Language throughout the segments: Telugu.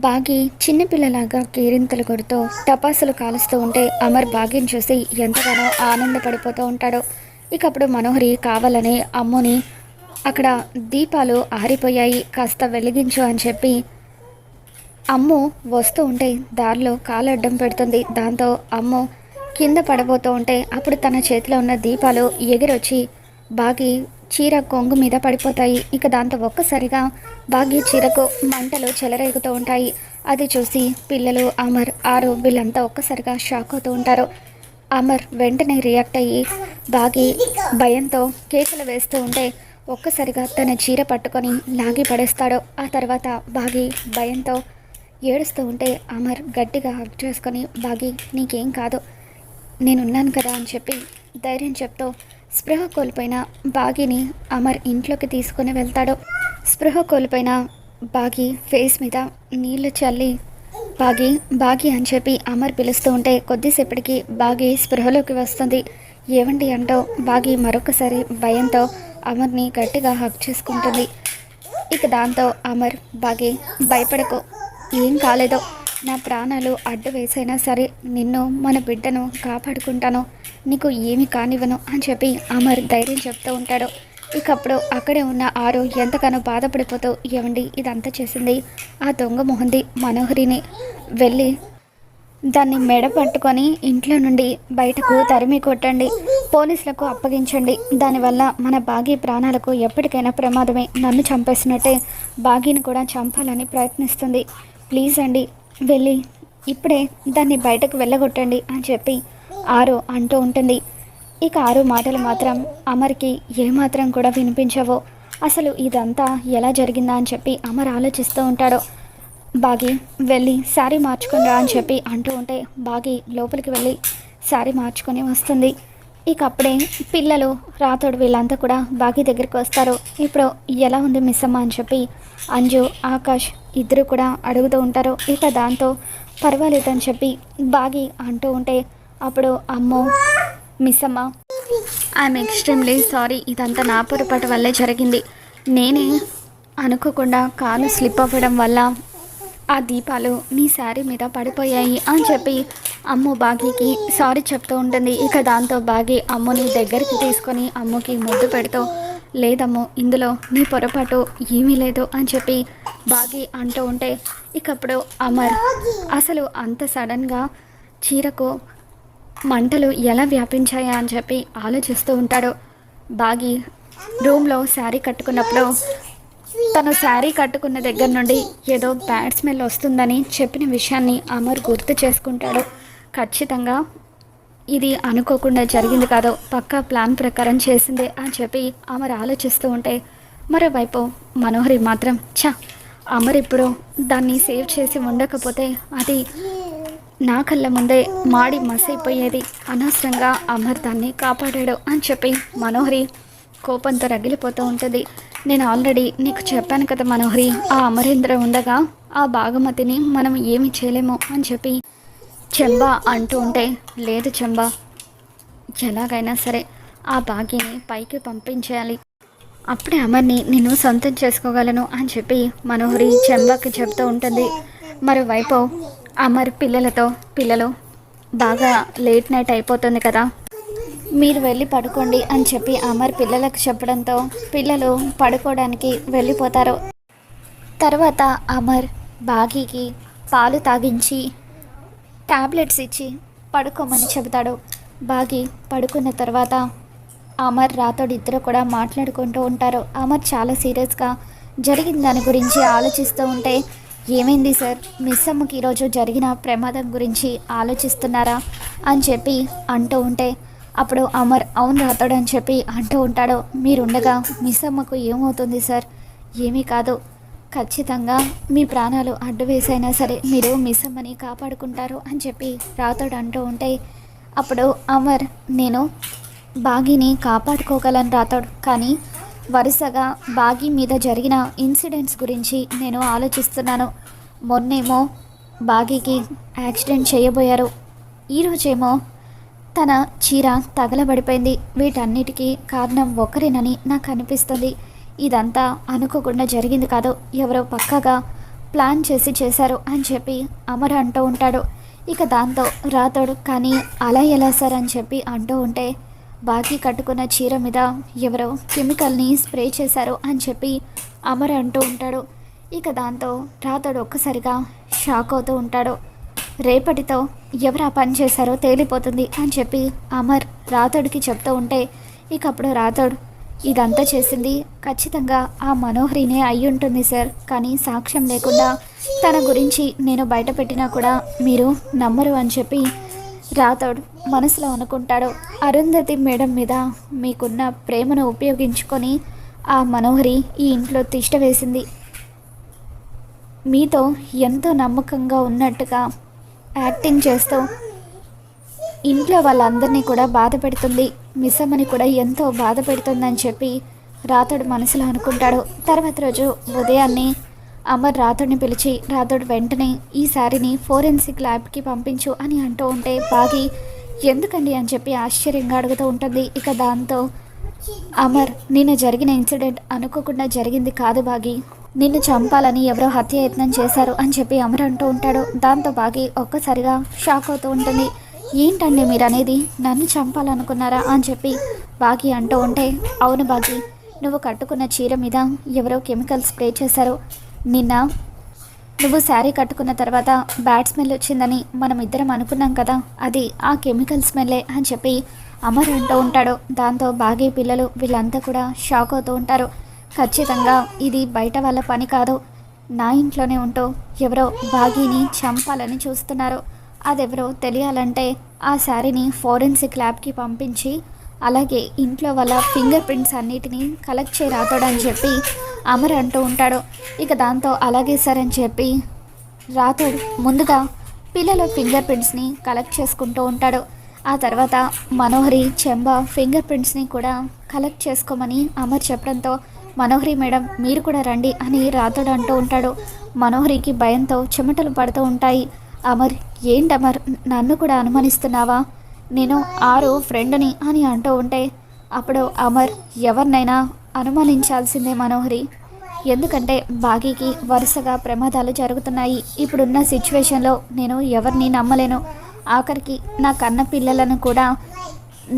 బాగి చిన్నపిల్లలాగా కేరింతలు కొడుతూ టపాసులు కాలుస్తూ ఉంటే అమర్ బాగిని చూసి ఎంతగానో ఆనందపడిపోతూ ఉంటాడు. ఇక అప్పుడు మనోహరి కావాలని అమ్ముని అక్కడ దీపాలు ఆరిపోయాయి కాస్త వెలిగించు అని చెప్పి అమ్ము వస్తూ ఉంటే దారిలో కాలు అడ్డం పెడుతుంది. దాంతో అమ్ము కింద పడబోతూ ఉంటే అప్పుడు తన చేతిలో ఉన్న దీపాలు ఎగిరొచ్చి బాగి చీర కొంగు మీద పడిపోతాయి. ఇక దాంతో ఒక్కసారిగా బాగి చీరకు మంటలు చెలరేగుతూ ఉంటాయి. అది చూసి పిల్లలు అమర్ ఆరు వీళ్ళంతా ఒక్కసారిగా షాక్ అవుతూ ఉంటారు. అమర్ వెంటనే రియాక్ట్ అయ్యి బాగి భయంతో కేకలు వేస్తూ ఉంటే ఒక్కసారిగా తన చీర పట్టుకొని లాగి పడేస్తాడు. ఆ తర్వాత బాగి భయంతో ఏడుస్తూ ఉంటే అమర్ గట్టిగా హగ్ చేసుకొని బాగి నీకేం కాదు నేనున్నాను కదా అని చెప్పి ధైర్యం చెప్తూ స్పృహ కోల్పోయిన బాగిని అమర్ ఇంట్లోకి తీసుకుని వెళ్తాడు. స్పృహ కోల్పోయిన బాగి ఫేస్ మీద నీళ్లు చల్లి బాగి బాగి అని చెప్పి అమర్ పిలుస్తూ ఉంటే కొద్దిసేపటికి బాగి స్పృహలోకి వస్తుంది. ఏవండి అంటూ బాగి మరొకసారి భయంతో అమర్ని గట్టిగా హక్ చేసుకుంటుంది. ఇక దాంతో అమర్ బాగి భయపడకు, ఏం కాలేదో, నా ప్రాణాలు అడ్డు వేసైనా సరే నిన్ను మన బిడ్డను కాపాడుకుంటాను, నీకు ఏమి కానివ్వను అని చెప్పి అమర్ ధైర్యం చెప్తూ ఉంటాడు. ఇక అప్పుడు అక్కడే ఉన్న ఆరు ఎంతగానో బాధపడిపోతూ ఏమండి ఇదంతా చేసింది ఆ దొంగ మొహంది మనోహరిని, వెళ్ళి దాన్ని మెడ పట్టుకొని ఇంట్లో నుండి బయటకు తరిమి కొట్టండి, పోలీసులకు అప్పగించండి, దానివల్ల మన బాగి ప్రాణాలకు ఎప్పటికైనా ప్రమాదమే, నన్ను చంపేసినట్టే బాగిని కూడా చంపాలని ప్రయత్నిస్తుంది, ప్లీజ్ అండి వెళ్ళి ఇప్పుడే దాన్ని బయటకు వెళ్ళగొట్టండి అని చెప్పి ఆరు అంటూ ఉంటుంది. ఇక ఆరు మాటలు మాత్రం అమర్కి ఏమాత్రం కూడా వినిపించవో. అసలు ఇదంతా ఎలా జరిగిందా అని చెప్పి అమర్ ఆలోచిస్తూ ఉంటాడు. బాగి వెళ్ళి శారీ మార్చుకుని రా అని చెప్పి అంటూ ఉంటే బాగి లోపలికి వెళ్ళి శారీ మార్చుకొని వస్తుంది. ఇక అప్పుడే పిల్లలు రాతోడు వీళ్ళంతా కూడా బాగి దగ్గరికి వస్తారు. ఇప్పుడు ఎలా ఉంది మిస్ అమ్మ అని చెప్పి అంజు ఆకాష్ ఇద్దరు కూడా అడుగుతూ ఉంటారు. ఇక దాంతో పర్వాలేదని చెప్పి బాగి అంటూ ఉంటే అప్పుడు అమ్మో మిస్ అమ్మ ఐఎమ్ ఎక్స్ట్రీమ్లీ సారీ, ఇదంతా నా పొరపాటు వల్లే జరిగింది, నేనే అనుకోకుండా కాలు స్లిప్ అవ్వడం వల్ల ఆ దీపాలు నీ శారీ మీద పడిపోయాయి అని చెప్పి అమ్ము బాగీకి సారీ చెప్తూ ఉంటుంది. ఇక దాంతో బాగి అమ్ముని దగ్గరికి తీసుకొని అమ్ముకి ముద్దు పెడుతూ లేదమ్ము ఇందులో నీ పొరపాటు ఏమీ లేదు అని చెప్పి బాగి అంటూ ఉంటే ఇక అప్పుడు అమర్ అసలు అంత సడన్గా చీరకు మంటలు ఎలా వ్యాపించాయా అని చెప్పి ఆలోచిస్తూ ఉంటాడు. బాగి రూమ్లో శారీ కట్టుకున్నప్పుడు తను శారీ కట్టుకున్న దగ్గర నుండి ఏదో బ్యాడ్ స్మెల్ వస్తుందని చెప్పిన విషయాన్ని అమర్ గుర్తు చేసుకుంటాడు. ఖచ్చితంగా ఇది అనుకోకుండా జరిగింది కాదు, పక్కా ప్లాన్ ప్రకారం చేసిందే అని చెప్పి అమర్ ఆలోచిస్తూ ఉంటే మరోవైపు మనోహరి మాత్రం అమర్ ఇప్పుడు దాన్ని సేవ్ చేసి ఉండకపోతే అది నా కళ్ళ ముందే మాడి మసైపోయేది, అనవసరంగా అమర్ దాన్ని కాపాడాడు అని చెప్పి మనోహరి కోపంతో రగిలిపోతూ ఉంటుంది. నేను ఆల్రెడీ నీకు చెప్పాను కదా మనోహరి, ఆ అమరేంద్ర ఉండగా ఆ భాగమతిని మనం ఏమి చేయలేము అని చెప్పి చెంబా అంటూ ఉంటే లేదు చెంబా, ఎలాగైనా సరే ఆ బాగిని పైకి పంపించేయాలి, అప్పుడే అమర్ని నేను సొంతం చేసుకోగలను అని చెప్పి మనోహరి చెంబాకి చెప్తూ ఉంటుంది. మరోవైపు అమర్ పిల్లలు బాగా లేట్ నైట్ అయిపోతుంది కదా, మీరు వెళ్ళి పడుకోండి అని చెప్పి అమర్ పిల్లలకు చెప్పడంతో పిల్లలు పడుకోవడానికి వెళ్ళిపోతారు. తర్వాత అమర్ బాగీకి పాలు తాగించి టాబ్లెట్స్ ఇచ్చి పడుకోమని చెబుతాడు. బాగి పడుకున్న తర్వాత అమర్ రాతోడు ఇద్దరు కూడా మాట్లాడుకుంటూ ఉంటారు. అమర్ చాలా సీరియస్గా జరిగిన దాని గురించి ఆలోచిస్తూ ఉంటే ఏమైంది సార్, మిస్ అమ్మకి ఈరోజు జరిగిన ప్రమాదం గురించి ఆలోచిస్తున్నారా అని చెప్పి అంటూ ఉంటే అప్పుడు అమర్ అవును రాతోడు అని చెప్పి అంటూ ఉంటాడు. మీరుండగా మిస్ అమ్మకు ఏమవుతుంది సార్, ఏమీ కాదు, ఖచ్చితంగా మీ ప్రాణాలు అడ్డు వేసైనా సరే మీరు మిస్ అమ్మని కాపాడుకుంటారు అని చెప్పి రాతోడు అంటూ ఉంటే అప్పుడు అమర్ నేను బాగిని కాపాడుకోగలను రాతోడు, కానీ వరుసగా బాగి మీద జరిగిన ఇన్సిడెంట్స్ గురించి నేను ఆలోచిస్తున్నాను. మొన్నేమో బాగికి యాక్సిడెంట్ చేయబోయారు, ఈరోజేమో తన చీర తగలబడిపోయింది, వీటన్నిటికీ కారణం ఒకరేనని నాకు అనిపిస్తుంది. ఇదంతా అనుకోకుండా జరిగింది కాదు, ఎవరో పక్కాగా ప్లాన్ చేశారు అని చెప్పి అమర్ అంటూ ఉంటాడు. ఇక దాంతో రాతోడు కానీ అలా ఎలా సార్ అని చెప్పి అంటూ ఉంటే బాకీ కట్టుకున్న చీర మీద ఎవరో కెమికల్ని స్ప్రే చేశారు అని చెప్పి అమర్ అంటూ ఉంటాడు. ఇక దాంతో రాతోడు ఒక్కసారిగా షాక్ అవుతూ ఉంటాడు. రేపటితో ఎవరు ఆ పని చేశారో తేలిపోతుంది అని చెప్పి అమర్ రాతోడికి చెప్తూ ఉంటే ఇక అప్పుడు రాతోడు ఇదంతా చేసింది ఖచ్చితంగా ఆ మనోహరినే అయి ఉంటుంది సార్, కానీ సాక్ష్యం లేకుండా తన గురించి నేను బయట పెట్టినా కూడా మీరు నమ్మరు అని చెప్పి రాతోడు మనసులో అనుకుంటాడు. అరుంధతి మేడం మీద మీకున్న ప్రేమను ఉపయోగించుకొని ఆ మనోహరి ఈ ఇంట్లో తిష్ట వేసింది. మీతో ఎంతో నమ్మకంగా ఉన్నట్టుగా యాక్టింగ్ చేస్తూ ఇంట్లో వాళ్ళందరినీ కూడా బాధ పెడుతుంది, మిస్సమ్మని కూడా ఎంతో బాధ పెడుతుందని చెప్పి రాతోడు మనసులో అనుకుంటాడు. తర్వాత రోజు ఉదయాన్నే అమర్ రాతోడిని పిలిచి రాతోడు వెంటనే ఈ శారీని ఫోరెన్సిక్ ల్యాబ్కి పంపించు అని అంటూ ఉంటే బాగి ఎందుకండి అని చెప్పి ఆశ్చర్యంగా అడుగుతూ ఉంటుంది. ఇక దాంతో అమర్ నిన్న జరిగిన ఇన్సిడెంట్ అనుకోకుండా జరిగింది కాదు బాగి, నిన్ను చంపాలని ఎవరో హత్యాయత్నం చేశారు అని చెప్పి అమర్ అంటూ ఉంటాడు. దాంతో బాగి ఒక్కసారిగా షాక్ అవుతూ ఉంటుంది. ఏంటండి మీరు అనేది, నన్ను చంపాలనుకున్నారా అని చెప్పి బాగి అంటూ ఉంటే అవును బాగి, నువ్వు కట్టుకున్న చీర మీద ఎవరో కెమికల్ స్ప్రే చేశారు. నిన్న నువ్వు శారీ కట్టుకున్న తర్వాత బ్యాడ్ స్మెల్ వచ్చిందని మనం ఇద్దరం అనుకున్నాం కదా, అది ఆ కెమికల్ స్మెల్లే అని చెప్పి అమర్ అంటూ ఉంటాడు. దాంతో బాగి పిల్లలు వీళ్ళంతా కూడా షాక్ అవుతూ ఉంటారు. ఖచ్చితంగా ఇది బయట వాళ్ళ పని కాదు, నా ఇంట్లోనే ఉంటూ ఎవరో బాగీని చంపాలని చూస్తున్నారు. అదెవరో తెలియాలంటే ఆ శారీని ఫోరెన్సిక్ ల్యాబ్కి పంపించి అలాగే ఇంట్లో వాళ్ళ ఫింగర్ ప్రింట్స్ అన్నిటినీ కలెక్ట్ చేయి రాతోడని చెప్పి అమర్ అంటూ ఉంటాడు. ఇక దాంతో అలాగే సార్ అని చెప్పి రాతోడు ముందుగా పిల్లల ఫింగర్ ప్రింట్స్ని కలెక్ట్ చేసుకుంటూ ఉంటాడు. ఆ తర్వాత మనోహరి చెంబ ఫింగర్ ప్రింట్స్ని కూడా కలెక్ట్ చేసుకోమని అమర్ చెప్పడంతో మనోహరి మేడం మీరు కూడా రండి అని రాతోడు అంటూ ఉంటాడు. మనోహరికి భయంతో చెమటలు పడుతూ ఉంటాయి. అమర్ ఏంటమర్ నన్ను కూడా అనుమానిస్తున్నావా, నేను ఆరు ఫ్రెండ్ని అని అంటూ ఉంటే అప్పుడు అమర్ ఎవరినైనా అనుమానించాల్సిందే మనోహరి, ఎందుకంటే బాగీకి వరుసగా ప్రమాదాలు జరుగుతున్నాయి. ఇప్పుడున్న సిచ్యువేషన్లో నేను ఎవరిని నమ్మలేను, ఆఖరికి నా కన్న పిల్లలను కూడా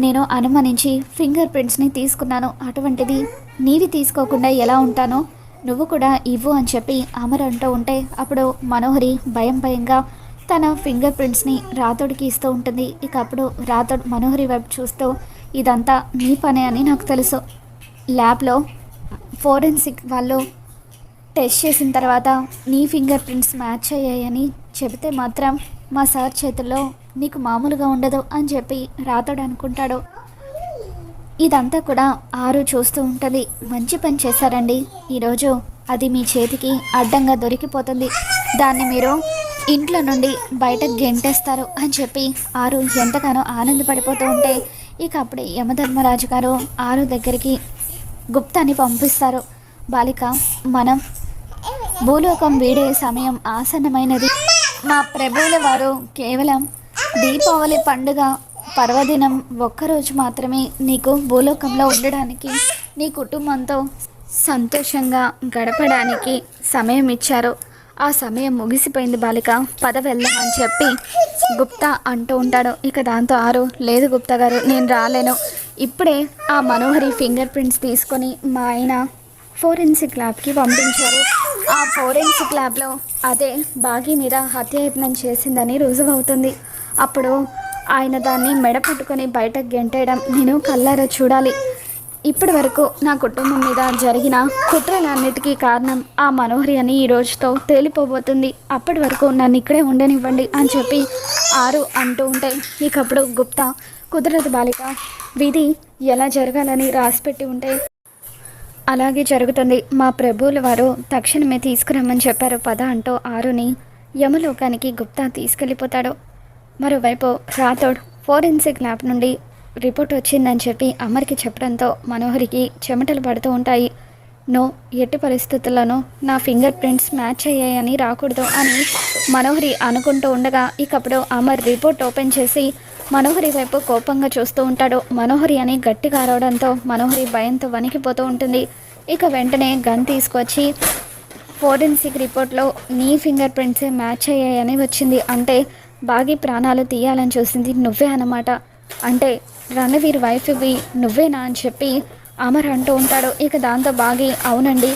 నేను అనుమానించి ఫింగర్ ప్రింట్స్ని తీసుకున్నాను, అటువంటిది నీవి తీసుకోకుండా ఎలా ఉంటానో నువ్వు కూడా ఇవ్వు అని చెప్పి అమర్ అంటూ ఉంటే అప్పుడు మనోహరి భయంగా తన ఫింగర్ ప్రింట్స్ని రాతోడికి ఇస్తూ ఉంటుంది. ఇక అప్పుడు రాతోడు మనోహరి వైపు చూస్తూ ఇదంతా నీ పనే అని నాకు తెలుసు, ల్యాబ్లో ఫోరెన్సిక్ వాళ్ళు టెస్ట్ చేసిన తర్వాత నీ ఫింగర్ ప్రింట్స్ మ్యాచ్ అయ్యాయని చెబితే మాత్రం మా సార్ చేతుల్లో నీకు మామూలుగా ఉండదు అని చెప్పి రాతోడు అనుకుంటాడు. ఇదంతా కూడా ఆరు చూస్తూ ఉంటుంది. మంచి పని చేశారండి, ఈరోజు అది మీ చేతికి అడ్డంగా దొరికిపోతుంది, దాన్ని మీరు ఇంట్లో నుండి బయటకు గెంటేస్తారు అని చెప్పి ఆరు ఎంతగానో ఆనందపడిపోతూ ఉంటే ఇక అప్పుడే యమధర్మరాజు గారు ఆరు దగ్గరికి గుప్తాని పంపిస్తారు. బాలిక మనం భూలోకం వీడే సమయం ఆసన్నమైనది, మా ప్రభువుల వారు కేవలం దీపావళి పండుగ పర్వదినం ఒక్కరోజు మాత్రమే నీకు భూలోకంలో ఉండడానికి నీ కుటుంబంతో సంతోషంగా గడపడానికి సమయం ఇచ్చారు, ఆ సమయం ముగిసిపోయింది బాలిక, పద వెళ్దాం అని చెప్పి గుప్తా అంటూ ఉంటాడు. ఇక దాంతో ఆరు లేదు గుప్తా గారు నేను రాలేను, ఇప్పుడే ఆ మనోహరి ఫింగర్ ప్రింట్స్ తీసుకొని మా ఆయన ఫోరెన్సిక్ ల్యాబ్కి పంపించారు, ఆ ఫోరెన్సిక్ ల్యాబ్లో అదే బాగీ మీద హత్యాయత్నం చేసిందని రుజువవుతుంది, అప్పుడు ఆయన దాన్ని మెడ పట్టుకొని బయటకు గెంటేయడం నేను కళ్ళారా చూడాలి, ఇప్పటి వరకు నా కుటుంబం మీద జరిగిన కుట్రలన్నిటికీ కారణం ఆ మనోహరి అని ఈ రోజుతో తేలిపోబోతుంది, అప్పటి వరకు నన్ను ఇక్కడే ఉండనివ్వండి అని చెప్పి ఆరు అంటూ ఉంటే ఇకప్పుడు గుప్తా కుదరదు బాలిక, విధి ఎలా జరగాలని రాసిపెట్టి ఉంటే అలాగే జరుగుతుంది, మా ప్రభువుల వారు తక్షణమే తీసుకురమ్మని చెప్పారు పద అంటూ ఆరుని యమలోకానికి గుప్తా తీసుకెళ్ళిపోతాడు. మరోవైపు రాథోడ్ ఫోరెన్సిక్ ల్యాబ్ నుండి రిపోర్ట్ వచ్చిందని చెప్పి అమర్కి చెప్పడంతో మనోహరికి చెమటలు పడుతూ ఉంటాయి. నో, ఎట్టి పరిస్థితుల్లోనూ నా ఫింగర్ ప్రింట్స్ మ్యాచ్ అయ్యాయని రాకూడదు అని మనోహరి అనుకుంటూ ఉండగా ఇకప్పుడు అమర్ రిపోర్ట్ ఓపెన్ చేసి మనోహరి వైపు కోపంగా చూస్తూ ఉంటాడు. మనోహరి అని గట్టిగా అరవడంతో మనోహరి భయంతో వణికిపోతూ ఉంటుంది. ఇక వెంటనే గన్ తీసుకొచ్చి ఫోరెన్సిక్ రిపోర్ట్లో నీ ఫింగర్ ప్రింట్సే మ్యాచ్ అయ్యాయని వచ్చింది. అంటే బాగి ప్రాణాలు తీయాలని చూసింది నువ్వే అన్నమాట. అంటే రణవీర్ వైఫ్వి నువ్వేనా అని చెప్పి అమర్ అంటూ ఉంటాడు. ఇక దాంతో బాగి అవునండి,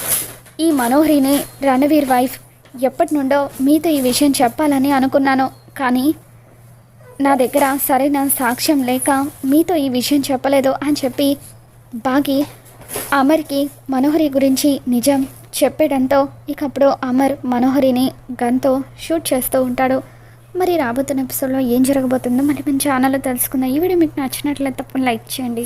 ఈ మనోహరిని రణవీర్ వైఫ్ ఎప్పటి నుండో మీతో ఈ విషయం చెప్పాలని అనుకున్నాను, కానీ నా దగ్గర సరైన సాక్ష్యం లేక మీతో ఈ విషయం చెప్పలేదు అని చెప్పి బాగి అమర్కి మనోహరి గురించి నిజం చెప్పడంతో ఇకప్పుడు అమర్ మనోహరిని గన్తో షూట్ చేస్తూ ఉంటాడు. మరి రాబోతున్న ఎపిసోడ్లో ఏం జరగబోతుందో మరి మన ఛానల్లో తెలుసుకుందాం. ఈ వీడియో మీకు నచ్చినట్లయితే తప్పకుండా లైక్ చేయండి.